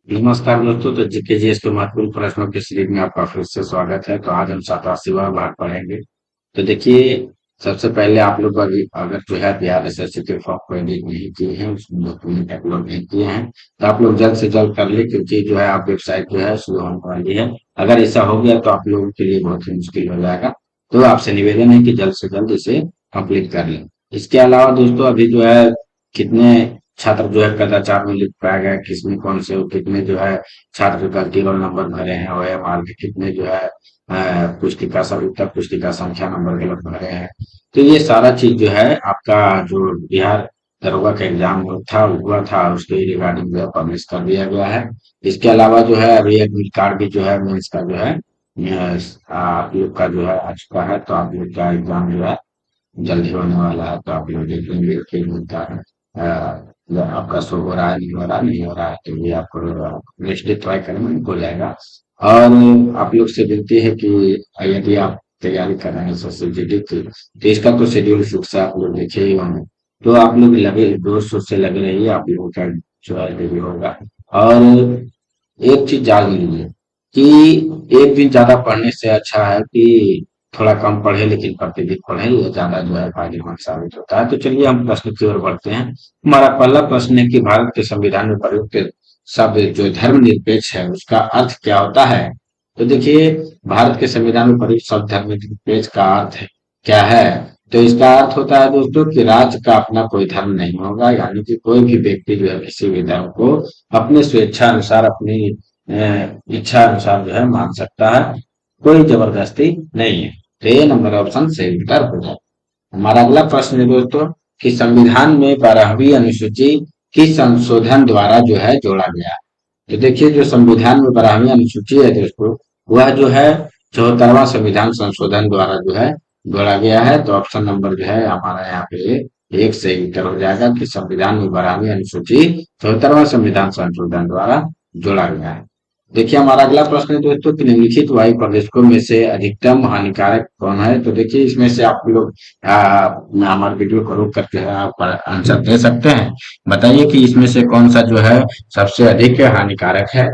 नमस्कार दोस्तों। तो जीके जीएस के महत्वपूर्ण प्रश्नों की सीरीज में आपका फिर से स्वागत है। तो आज हम 87वां भाग पढ़ेंगे। तो देखिए, सबसे पहले आप लोग अभी अगर जो है बिहार एसएससी के फॉर्म को एडिट नहीं किए हैं, उस डॉक्यूमेंट अपलोड नहीं किए हैं, तो आप लोग जल्द से जल्द कर ले, क्योंकि जो है आप वेबसाइट जो है शुरू होने वाली है। अगर ऐसा हो गया तो आप लोगों के लिए बहुत ही मुश्किल हो जाएगा। तो आपसे निवेदन है कि जल्द से जल्द इसे कंप्लीट कर लें। इसके अलावा दोस्तों, अभी जो है कितने छात्र जो है कदाचार में लिख पाया गया, किसमें कौन से कितने जो है छात्र गलती रोल नंबर भरे हैं, ओएमआर के कितने जो है पुस्तिका संयुक्ता पुस्तिका संख्या नंबर गलत भरे हैं। तो ये सारा चीज जो है आपका जो बिहार दरोगा का एग्जाम हुआ था उसके रिगार्डिंग जो है पब्लिश कर दिया गया है। इसके अलावा जो है अभी एडमिट कार्ड भी जो है मेंस का जो है आप लोग का जो है आ चुका है। तो आप लोग का एग्जाम जो है जल्दी होने वाला है। तो आप लोग देखेंगे कि एडमिट कार्ड आपका शो हो रहा है, नहीं हो रहा है, तो ये आपको नेक्स्ट डे ट्राई करने में हो जाएगा। और आप लोग से विनती है कि यदि आप तैयारी कर रहे हैं एसएससी की, तो इसका तो शेड्यूल फिक्स है, आप लोग देखे ही होंगे। तो आप लोग लगे जोर शोर से लगे रहिए, आप लोगों का जो है जो भी होगा। और एक चीज जान लीजिए कि एक दिन ज्यादा पढ़ने से अच्छा है कि थोड़ा कम पढ़े लेकिन प्रतिदिन पढ़े, ये ज्यादा जो है फायदेमंद साबित होता है। तो चलिए हम प्रश्न की ओर बढ़ते हैं। हमारा पहला प्रश्न है कि भारत के संविधान में प्रयुक्त शब्द जो धर्मनिरपेक्ष है उसका अर्थ क्या होता है। तो देखिए, भारत के संविधान में प्रयुक्त शब्द धर्मनिरपेक्ष का अर्थ है क्या है। तो इसका अर्थ होता है दोस्तों कि राज्य का अपना कोई धर्म नहीं होगा, यानी कि कोई भी व्यक्ति जो है किसी भी धर्म को अपने स्वेच्छा अनुसार अपनी इच्छा अनुसार जो है मान सकता है। कोई जबरदस्ती नहीं है। तो ये नंबर ऑप्शन सही उत्तर हो जाए। हमारा अगला प्रश्न है दोस्तों कि संविधान में 12वीं अनुसूची किस संशोधन द्वारा जो है जोड़ा गया। तो देखिए, जो संविधान में 12वीं अनुसूची है दोस्तों, वह जो है 74वां संविधान संशोधन द्वारा जो है जोड़ा गया है। तो ऑप्शन नंबर जो है हमारा यहाँ पे एक सही उत्तर हो जाएगा कि संविधान में 12वीं अनुसूची 74वां संविधान संशोधन द्वारा जोड़ा गया है। देखिए, हमारा अगला प्रश्न है दोस्तों कि निम्नलिखित वायु प्रदूषकों में से अधिकतम हानिकारक कौन है। तो देखिए, इसमें से आप लोग हमारे वीडियो को रोक करके आप आंसर दे सकते हैं। बताइए कि इसमें से कौन सा जो है सबसे अधिक हानिकारक है।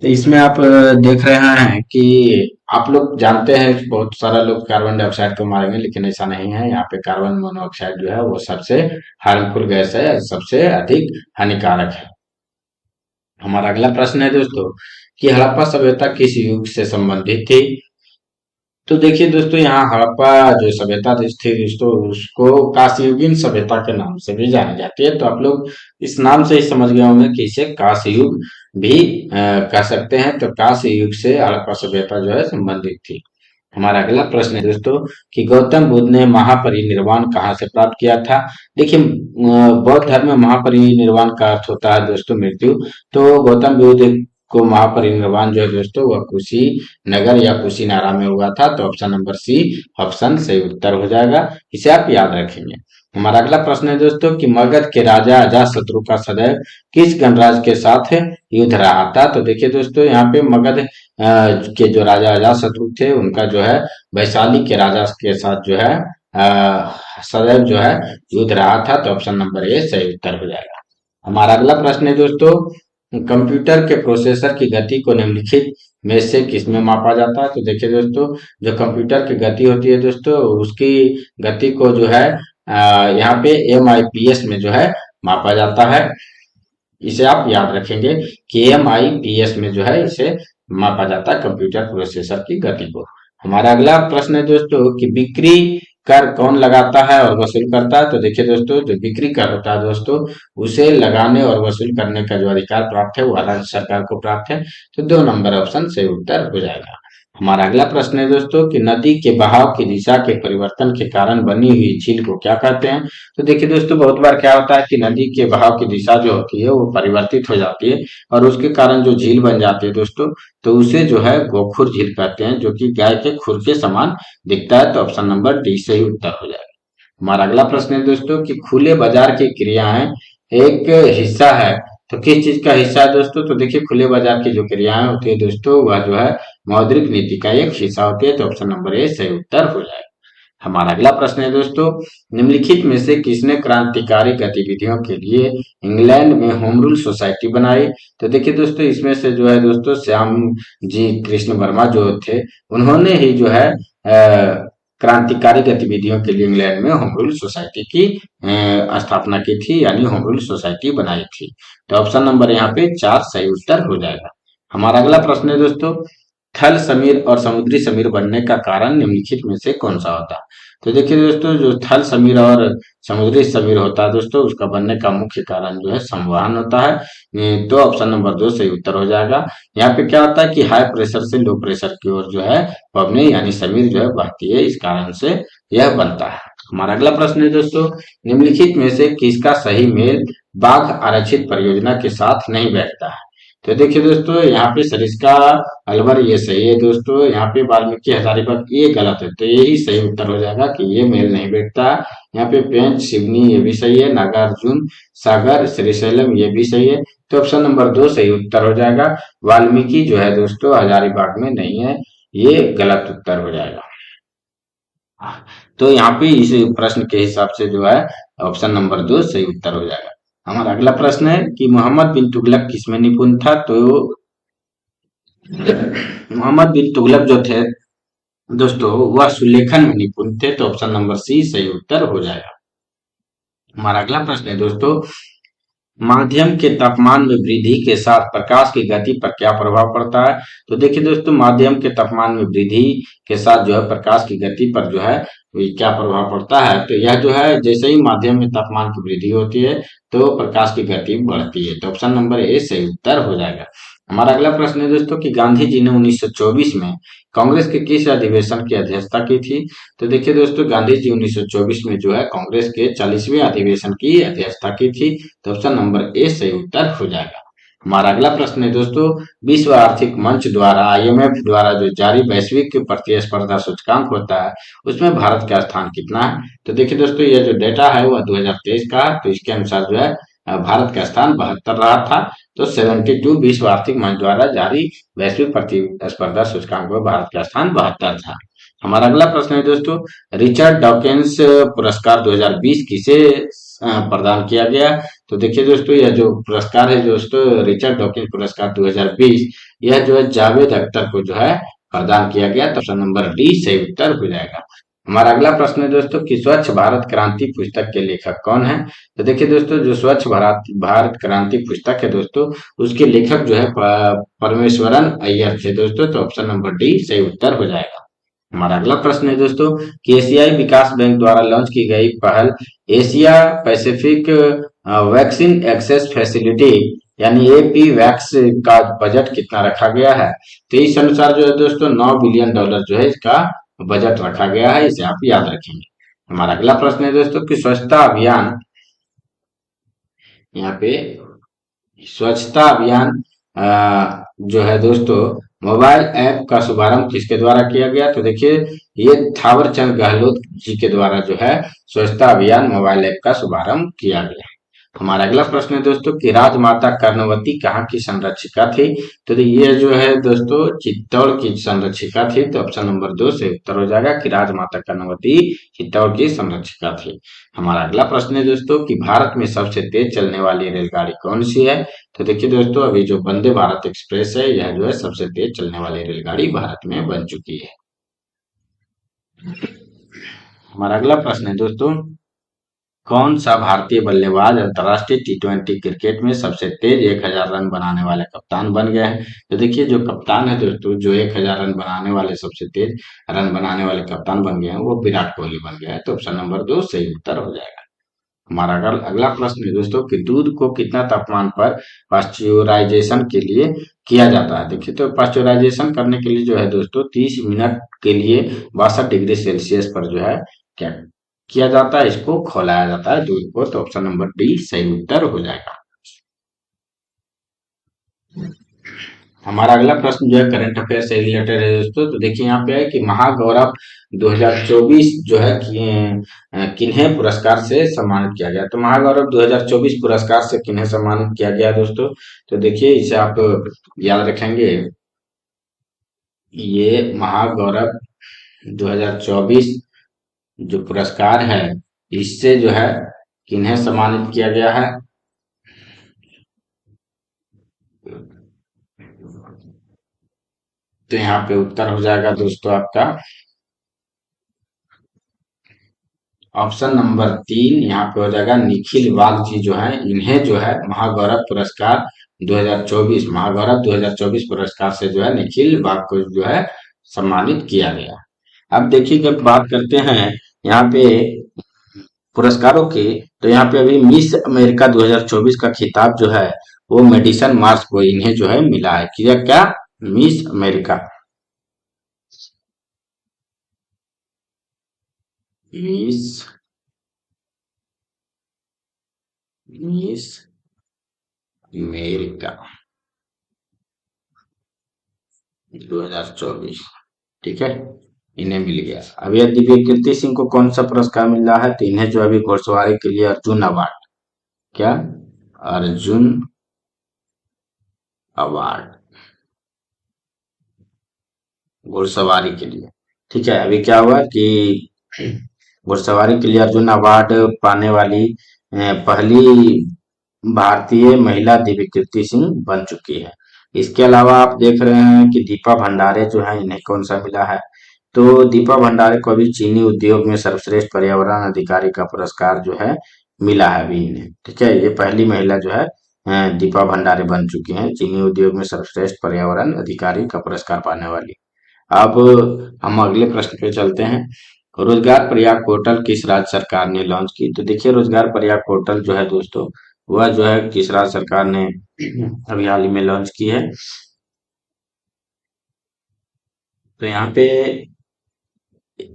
तो इसमें आप देख रहे हैं कि आप लोग जानते हैं कि बहुत सारा लोग कार्बन डाइऑक्साइड को मारेंगे, लेकिन ऐसा नहीं है। यहाँ पे कार्बन मोनोऑक्साइड जो है वो सबसे हार्मफुल गैस है, सबसे अधिक हानिकारक है। हमारा अगला प्रश्न है दोस्तों कि हड़प्पा सभ्यता किस युग से संबंधित थी। तो देखिए दोस्तों, यहाँ हड़प्पा जो सभ्यता थी दोस्तों, उसको कांस्ययुगीन सभ्यता के नाम से भी जानी जाती है। तो आप लोग इस नाम से ही समझ गए होंगे कि इसे कांस्य युग भी कह सकते हैं। तो कांस्य युग से हड़प्पा सभ्यता जो है संबंधित थी। हमारा अगला प्रश्न है दोस्तों कि गौतम बुद्ध ने महापरिनिर्वाण कहाँ से प्राप्त किया था। देखिए, बौद्ध धर्म में महापरिनिर्वाण का अर्थ होता है दोस्तों मृत्यु। तो गौतम बुद्ध को महापरिनिर्वाण जो है दोस्तों वह कुशीनगर या कुशीनारा में हुआ था। तो ऑप्शन नंबर सी ऑप्शन सही उत्तर हो जाएगा। इसे आप याद रखेंगे। हमारा अगला प्रश्न है दोस्तों कि मगध के राजा अजातशत्रु का सदैव किस गणराज्य के साथ युद्ध रहा था। तो देखिए दोस्तों, यहाँ पे मगध के जो राजा अजातशत्रु थे उनका जो है वैशाली के राजा के साथ जो है सदैव जो है युद्ध रहा था। तो ऑप्शन नंबर ए सही उत्तर हो जाएगा। हमारा अगला प्रश्न है दोस्तों, कंप्यूटर के प्रोसेसर की गति को निम्नलिखित में से किसमें मापा जाता है। तो देखिए दोस्तों, जो कंप्यूटर की गति होती है दोस्तों, उसकी गति को जो है यहाँ पे MIPS में जो है मापा जाता है। इसे आप याद रखेंगे कि MIPS में जो है इसे मापा जाता है कंप्यूटर प्रोसेसर की गति को। हमारा अगला प्रश्न है दोस्तों कि बिक्री कर कौन लगाता है और वसूल करता है। तो देखिए दोस्तों, जो बिक्री कर होता है दोस्तों, उसे लगाने और वसूल करने का जो अधिकार प्राप्त है वो राज्य सरकार को प्राप्त है। तो 2 नंबर ऑप्शन सही उत्तर हो जाएगा। हमारा अगला प्रश्न है दोस्तों कि नदी के बहाव की दिशा के परिवर्तन के कारण बनी हुई झील को क्या कहते हैं। तो देखिए दोस्तों, बहुत बार क्या होता है कि नदी के बहाव की दिशा जो होती है वो परिवर्तित हो जाती है और उसके कारण जो झील बन जाती है दोस्तों, तो उसे जो है गोखुर झील कहते हैं, जो कि गाय के खुर के समान दिखता है। तो ऑप्शन नंबर डी सही उत्तर हो जाएगा। हमारा अगला प्रश्न है दोस्तों कि खुले बाजार की क्रियाएं एक हिस्सा है। तो किस चीज का हिस्सा है दोस्तों। तो देखिए, खुले बाजार की जो क्रियाएं होती है दोस्तों वह जो है मौद्रिक नीति का एक हिस्सा होती है। तो ऑप्शन नंबर ए सही उत्तर हो जाएगा। हमारा अगला प्रश्न है दोस्तों, निम्नलिखित में से किसने क्रांतिकारी गतिविधियों के लिए इंग्लैंड में होम रूल सोसाइटी बनाई? तो देखिए दोस्तों, इसमें से जो है दोस्तों श्याम जी कृष्ण वर्मा जो थे, उन्होंने ही जो है क्रांतिकारी गतिविधियों के लिए इंग्लैंड में होम रूल सोसाइटी की स्थापना की थी, यानी होम रूल सोसाइटी बनाई थी। तो ऑप्शन नंबर यहाँ पे 4 सही उत्तर हो जाएगा। हमारा अगला प्रश्न है दोस्तों, थल समीर और समुद्री समीर बनने का कारण निम्नलिखित में से कौन सा होता है? तो देखिए दोस्तों, जो थल समीर और समुद्री समीर होता है दोस्तों, उसका बनने का मुख्य कारण जो है संवहन होता है। तो ऑप्शन नंबर 2 सही उत्तर हो जाएगा। यहाँ पे क्या होता है कि हाई प्रेशर से लो प्रेशर की ओर जो है पवनी यानी समीर जो है बहती है, इस कारण से यह बनता है। हमारा अगला प्रश्न है दोस्तों, निम्नलिखित में से किसका सही मेल बाघ आरक्षित परियोजना के साथ नहीं बैठता है? तो देखिए दोस्तों, यहाँ पे सरिस्का अलवर ये सही है दोस्तों, यहाँ पे वाल्मीकि हजारीबाग ये गलत है, तो यही सही उत्तर हो जाएगा कि ये मेल नहीं बैठता। यहाँ पे पेंच सिवनी ये भी सही है, नागार्जुन सागर श्रीशैलम ये भी सही है, तो ऑप्शन नंबर 2 सही उत्तर हो जाएगा। वाल्मीकि जो है दोस्तों हजारीबाग में नहीं है, ये गलत उत्तर हो जाएगा। तो यहाँ पे इस प्रश्न के हिसाब से जो है ऑप्शन नंबर 2 सही उत्तर हो जाएगा। हमारा अगला प्रश्न है कि मोहम्मद बिन तुगलक किसमें निपुण था? तो मोहम्मद बिन तुगलक जो थे दोस्तों, वह सुलेखन में निपुण थे, तो ऑप्शन नंबर सी सही उत्तर हो जाएगा। हमारा अगला प्रश्न है दोस्तों, माध्यम के तापमान में वृद्धि के साथ प्रकाश की गति पर क्या प्रभाव पड़ता है? तो देखिए दोस्तों, माध्यम के तापमान में वृद्धि के साथ जो है प्रकाश की गति पर जो है क्या प्रभाव पड़ता है? तो यह जो है जैसे ही माध्यम में तापमान की वृद्धि होती है तो प्रकाश की गति बढ़ती है, तो ऑप्शन नंबर ए सही उत्तर हो जाएगा। हमारा अगला प्रश्न है दोस्तों कि गांधी जी ने 1924 में कांग्रेस के किस अधिवेशन की अध्यक्षता की थी? तो देखिए दोस्तों, गांधी जी 1924 में जो है कांग्रेस के 40वें अधिवेशन की अध्यक्षता की थी, तो ऑप्शन नंबर ए सही उत्तर हो जाएगा। हमारा अगला प्रश्न है दोस्तों, विश्व आर्थिक मंच द्वारा आईएमएफ द्वारा जो जारी वैश्विक प्रतिस्पर्धा सूचकांक होता है, उसमें भारत का स्थान कितना है? तो देखिए दोस्तों, यह जो डेटा है वह 2023 का है, तो इसके अनुसार जो है भारत का स्थान 72 रहा था। तो 72 विश्व आर्थिक मंच द्वारा जारी वैश्विक प्रतिस्पर्धा सूचकांक में भारत का स्थान 72 था। हमारा अगला प्रश्न है दोस्तों, रिचर्ड डॉकिंस पुरस्कार 2020 किसे प्रदान किया गया? तो देखिए दोस्तों, यह जो पुरस्कार है दोस्तों, रिचर्ड डॉकिंस पुरस्कार 2020, यह जो है जावेद अख्तर को जो है प्रदान किया गया, तो ऑप्शन नंबर डी सही उत्तर हो जाएगा। हमारा अगला प्रश्न है दोस्तों कि स्वच्छ भारत क्रांति पुस्तक के लेखक कौन है? तो देखिए दोस्तों, जो स्वच्छ भारत भारत क्रांति पुस्तक है दोस्तों, उसके लेखक जो है परमेश्वरन अय्यर थे दोस्तों, तो ऑप्शन नंबर डी सही उत्तर हो जाएगा। हमारा अगला प्रश्न है दोस्तों कि एशियाई विकास बैंक द्वारा लॉन्च की गई पहल Asia Pacific vaccine access facility यानी एपी वैक्स का बजट कितना रखा गया है? तो इस अनुसार जो है दोस्तों $9 बिलियन जो है इसका बजट रखा गया है, इसे आप याद रखेंगे। हमारा अगला प्रश्न है दोस्तों कि स्वच्छता अभियान, यहाँ पे स्वच्छता अभियान जो है दोस्तों मोबाइल ऐप का शुभारंभ किसके द्वारा किया गया? तो देखिए, ये थावर चंद गहलोत जी के द्वारा जो है स्वच्छता अभियान मोबाइल ऐप का शुभारंभ किया गया। हमारा अगला प्रश्न है दोस्तों कि राजमाता कर्णवती कहाँ की संरक्षिका थी? तो ये जो है दोस्तों चित्तौड़ की संरक्षिका थी, तो ऑप्शन नंबर 2 से उत्तर हो जाएगा कि राजमाता कर्णवती चित्तौड़ की संरक्षिका थी। हमारा अगला प्रश्न है दोस्तों कि भारत में सबसे तेज चलने वाली रेलगाड़ी कौन सी है? तो देखिए दोस्तों, अभी जो वंदे भारत एक्सप्रेस है, यह जो है सबसे तेज चलने वाली रेलगाड़ी भारत में बन चुकी है। हमारा अगला प्रश्न है दोस्तों, कौन सा भारतीय बल्लेबाज अंतर्राष्ट्रीय टी20 क्रिकेट में सबसे तेज 1000 रन बनाने वाले कप्तान बन गए हैं? तो देखिए, जो कप्तान है दोस्तों, जो 1000 रन बनाने वाले सबसे तेज रन बनाने वाले कप्तान बन गए हैं, वो विराट कोहली बन गया है, तो ऑप्शन नंबर 2 सही उत्तर हो जाएगा। हमारा अगला प्रश्न है दोस्तों कि दूध को कितना तापमान पर पास्चुराइजेशन के लिए किया जाता है? देखिए, तो पास्चुराइजेशन करने के लिए जो है दोस्तों 30 मिनट के लिए 62 डिग्री सेल्सियस पर जो है क्या किया जाता है, इसको खौलाया जाता है दूध को, तो ऑप्शन नंबर डी सही उत्तर हो जाएगा। हमारा अगला प्रश्न जो है करंट अफेयर से रिलेटेड है दोस्तों, तो देखिए यहाँ पे है कि महागौरव 2024 जो है किन्हें पुरस्कार से सम्मानित किया गया? तो महागौरव 2024 पुरस्कार से किन्हें सम्मानित किया गया दोस्तों? तो देखिए, इसे आप याद रखेंगे, ये महागौरव 2024 जो पुरस्कार है इससे जो है किन्हें सम्मानित किया गया है? तो यहाँ पे उत्तर हो जाएगा दोस्तों आपका ऑप्शन नंबर 3। यहाँ पे हो जाएगा निखिल वाघ जी जो है, इन्हें जो है महागौरव पुरस्कार 2024 महागौरव 2024 पुरस्कार से जो है निखिल वाघ को जो है सम्मानित किया गया। अब देखिए जब बात करते हैं यहाँ पे पुरस्कारों की, तो यहाँ पे अभी मिस अमेरिका 2024 का खिताब जो है वो मेडिसन मार्स को इन्हें जो है मिला है। क्या क्या? Miss America, miss miss America 2024, ठीक है, इन्हें मिल गया। अभी दिव्य कीर्ति सिंह को कौन सा पुरस्कार मिल रहा है? तो इन्हें जो अभी घुड़सवारी के लिए अर्जुन अवार्ड, क्या? अर्जुन अवार्ड घुड़सवारी के लिए, ठीक है। अभी क्या हुआ कि घुड़सवारी के लिए अर्जुन अवार्ड पाने वाली पहली भारतीय महिला दिव्य कीर्ति सिंह बन चुकी है। इसके अलावा आप देख रहे हैं कि दीपा भंडारे जो है इन्हें कौन सा मिला है? तो दीपा भंडारे को अभी चीनी उद्योग में सर्वश्रेष्ठ पर्यावरण अधिकारी का पुरस्कार जो है मिला है अभी इन्हें, ठीक है। ये पहली महिला जो है दीपा भंडारे बन चुकी हैं चीनी उद्योग में सर्वश्रेष्ठ पर्यावरण अधिकारी का पुरस्कार पाने वाली। अब हम अगले प्रश्न पे चलते हैं। रोजगार प्रयाग पोर्टल किस राज्य सरकार ने लॉन्च की? तो देखिए रोजगार प्रयाग पोर्टल जो है दोस्तों वह जो है किस राज्य सरकार ने अभी हाल ही में लॉन्च की है? तो यहाँ पे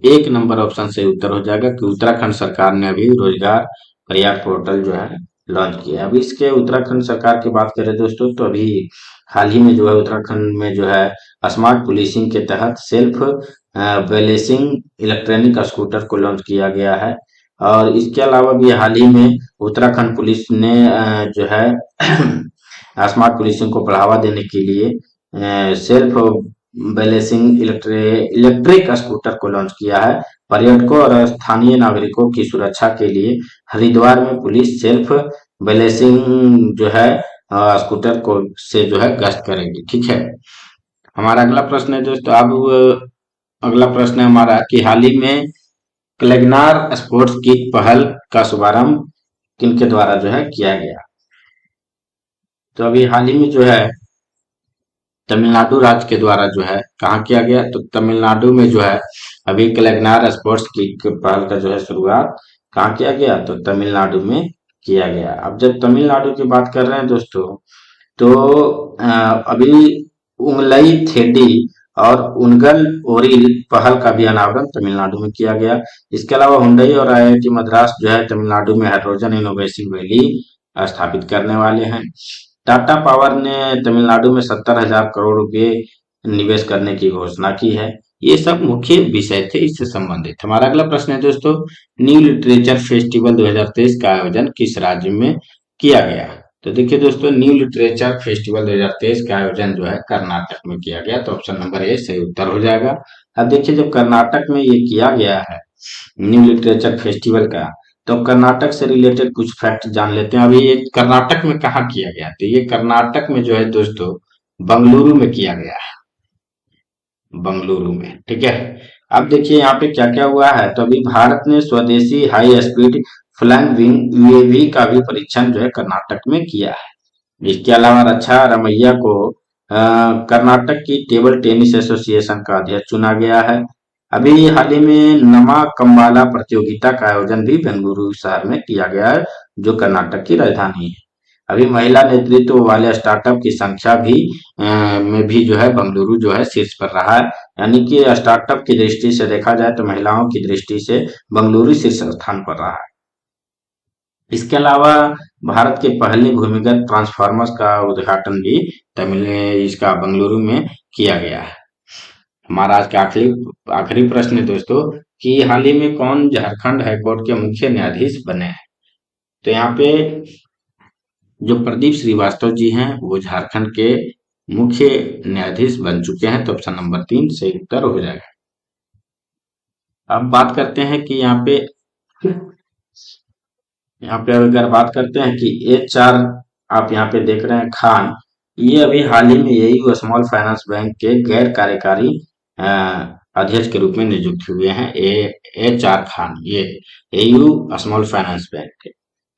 एक नंबर ऑप्शन से उत्तर हो जाएगा कि उत्तराखंड सरकार ने अभी रोजगार प्रयाग पोर्टल जो है लॉन्च किया है। अभी इसके उत्तराखंड सरकार की बात करें दोस्तों तो अभी हाल ही में जो है उत्तराखंड में जो है स्मार्ट पुलिसिंग के तहत सेल्फ बैलेंसिंग इलेक्ट्रॉनिक स्कूटर को लॉन्च किया गया है। और इसके अलावा भी हाल ही में उत्तराखंड पुलिस ने जो है स्मार्ट पुलिसिंग को बढ़ावा देने के लिए सेल्फ बैलेंसिंग इलेक्ट्रिक स्कूटर को लॉन्च किया है। पर्यटकों और स्थानीय नागरिकों की सुरक्षा के लिए हरिद्वार में पुलिस सेल्फ बैलेंसिंग जो है स्कूटर को से जो है गश्त करेगी, ठीक है। हमारा अगला प्रश्न है दोस्तों, अब अगला प्रश्न है हमारा कि हाल ही में क्लेगनार स्पोर्ट्स की पहल का शुभारंभ किनके द्वारा जो है किया गया? तो अभी हाल ही में जो है तमिलनाडु राज्य के द्वारा जो है कहाँ किया गया? तो तमिलनाडु में जो है अभी क्लेगनार स्पोर्ट्स की पहल का जो है शुरुआत कहाँ किया गया? तो तमिलनाडु में किया गया। अब जब तमिलनाडु की बात कर रहे हैं दोस्तों तो अभी उंगलई थेडी और उनगल ओरिल पहल का भी अनावरण तमिलनाडु में किया गया। इसके अलावा हुंडई और आईआईटी मद्रास जो है तमिलनाडु में हाइड्रोजन इनोवेशन वैली स्थापित करने वाले हैं। टाटा पावर ने तमिलनाडु में 70,000 करोड़ रुपए निवेश करने की घोषणा की है। ये सब मुख्य विषय थे इससे संबंधित। हमारा अगला प्रश्न है दोस्तों, न्यू लिटरेचर फेस्टिवल 2023 का आयोजन किस राज्य में किया गया? तो देखिए दोस्तों न्यू लिटरेचर फेस्टिवल 2023 का आयोजन जो है कर्नाटक में किया गया, तो ऑप्शन नंबर ए सही उत्तर हो जाएगा। अब देखिए जब कर्नाटक में ये किया गया है न्यू लिटरेचर फेस्टिवल का, तो कर्नाटक से रिलेटेड कुछ फैक्ट जान लेते हैं। अभी ये कर्नाटक में कहाँ किया गया? तो ये कर्नाटक में जो है दोस्तों बंगलुरु में किया गया है, बंगलुरु में, ठीक है। अब देखिए यहाँ पे क्या क्या हुआ है। तो अभी भारत ने स्वदेशी high speed flying wing UAV का भी परीक्षण जो है कर्नाटक में किया है। इसके अलावा रक्षा रमैया को कर्नाटक की टेबल टेनिस एसोसिएशन का अध्यक्ष चुना गया है। अभी हाल ही में नमा कम्बाला प्रतियोगिता का आयोजन भी बेंगलुरु शहर में किया गया है जो कर्नाटक की राजधानी है। अभी महिला नेतृत्व वाले स्टार्टअप की संख्या भी में भी जो है बंगलुरु जो है शीर्ष पर रहा है। यानी कि स्टार्टअप की दृष्टि से देखा जाए तो महिलाओं की दृष्टि से बंगलुरु शीर्ष स्थान पर रहा है। इसके अलावा भारत के पहले भूमिगत ट्रांसफार्मर्स का उद्घाटन भी तमिल इसका बंगलुरु में किया गया है। हमारा आज का आखिरी आखिरी प्रश्न है दोस्तों कि हाल ही में कौन झारखंड हाईकोर्ट के मुख्य न्यायाधीश बने हैं? तो यहाँ पे जो प्रदीप श्रीवास्तव जी हैं वो झारखंड के मुख्य न्यायाधीश बन चुके हैं, तो ऑप्शन नंबर 3 सही उत्तर हो जाएगा। अब बात करते हैं कि यहाँ पे अगर बात करते हैं कि ये चार आप यहाँ पे देख रहे हैं खान, ये अभी हाल ही में एयू स्मॉल फाइनेंस बैंक के गैर कार्यकारी अ, अध्यक्ष के रूप में नियुक्त हुए हैं। एच आर खान, ये एयू स्मॉल फाइनेंस बैंक के,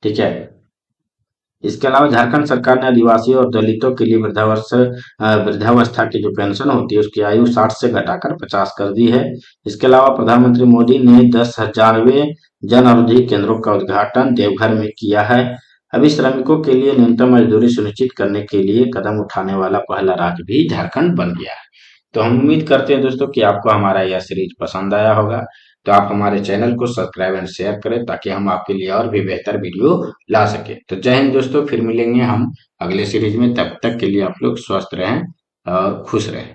ठीक है। इसके अलावा झारखंड सरकार ने आदिवासियों और दलितों के लिए वृद्धावस्था की जो पेंशन होती है उसकी आयु 60 से घटाकर 50 कर दी है। इसके अलावा प्रधानमंत्री मोदी ने 10,000वें जन औषधि केंद्रों का उद्घाटन देवघर में किया है। अभी श्रमिकों के लिए न्यूनतम मजदूरी सुनिश्चित करने के लिए कदम उठाने वाला पहला राज्य भी झारखंड बन गया है। तो हम उम्मीद करते हैं दोस्तों कि आपको हमारा यह सीरीज पसंद आया होगा। तो आप हमारे चैनल को सब्सक्राइब एंड शेयर करें ताकि हम आपके लिए और भी बेहतर वीडियो ला सके। तो जय हिंद दोस्तों, फिर मिलेंगे हम अगले सीरीज में। तब तक के लिए आप लोग स्वस्थ रहें और खुश रहें।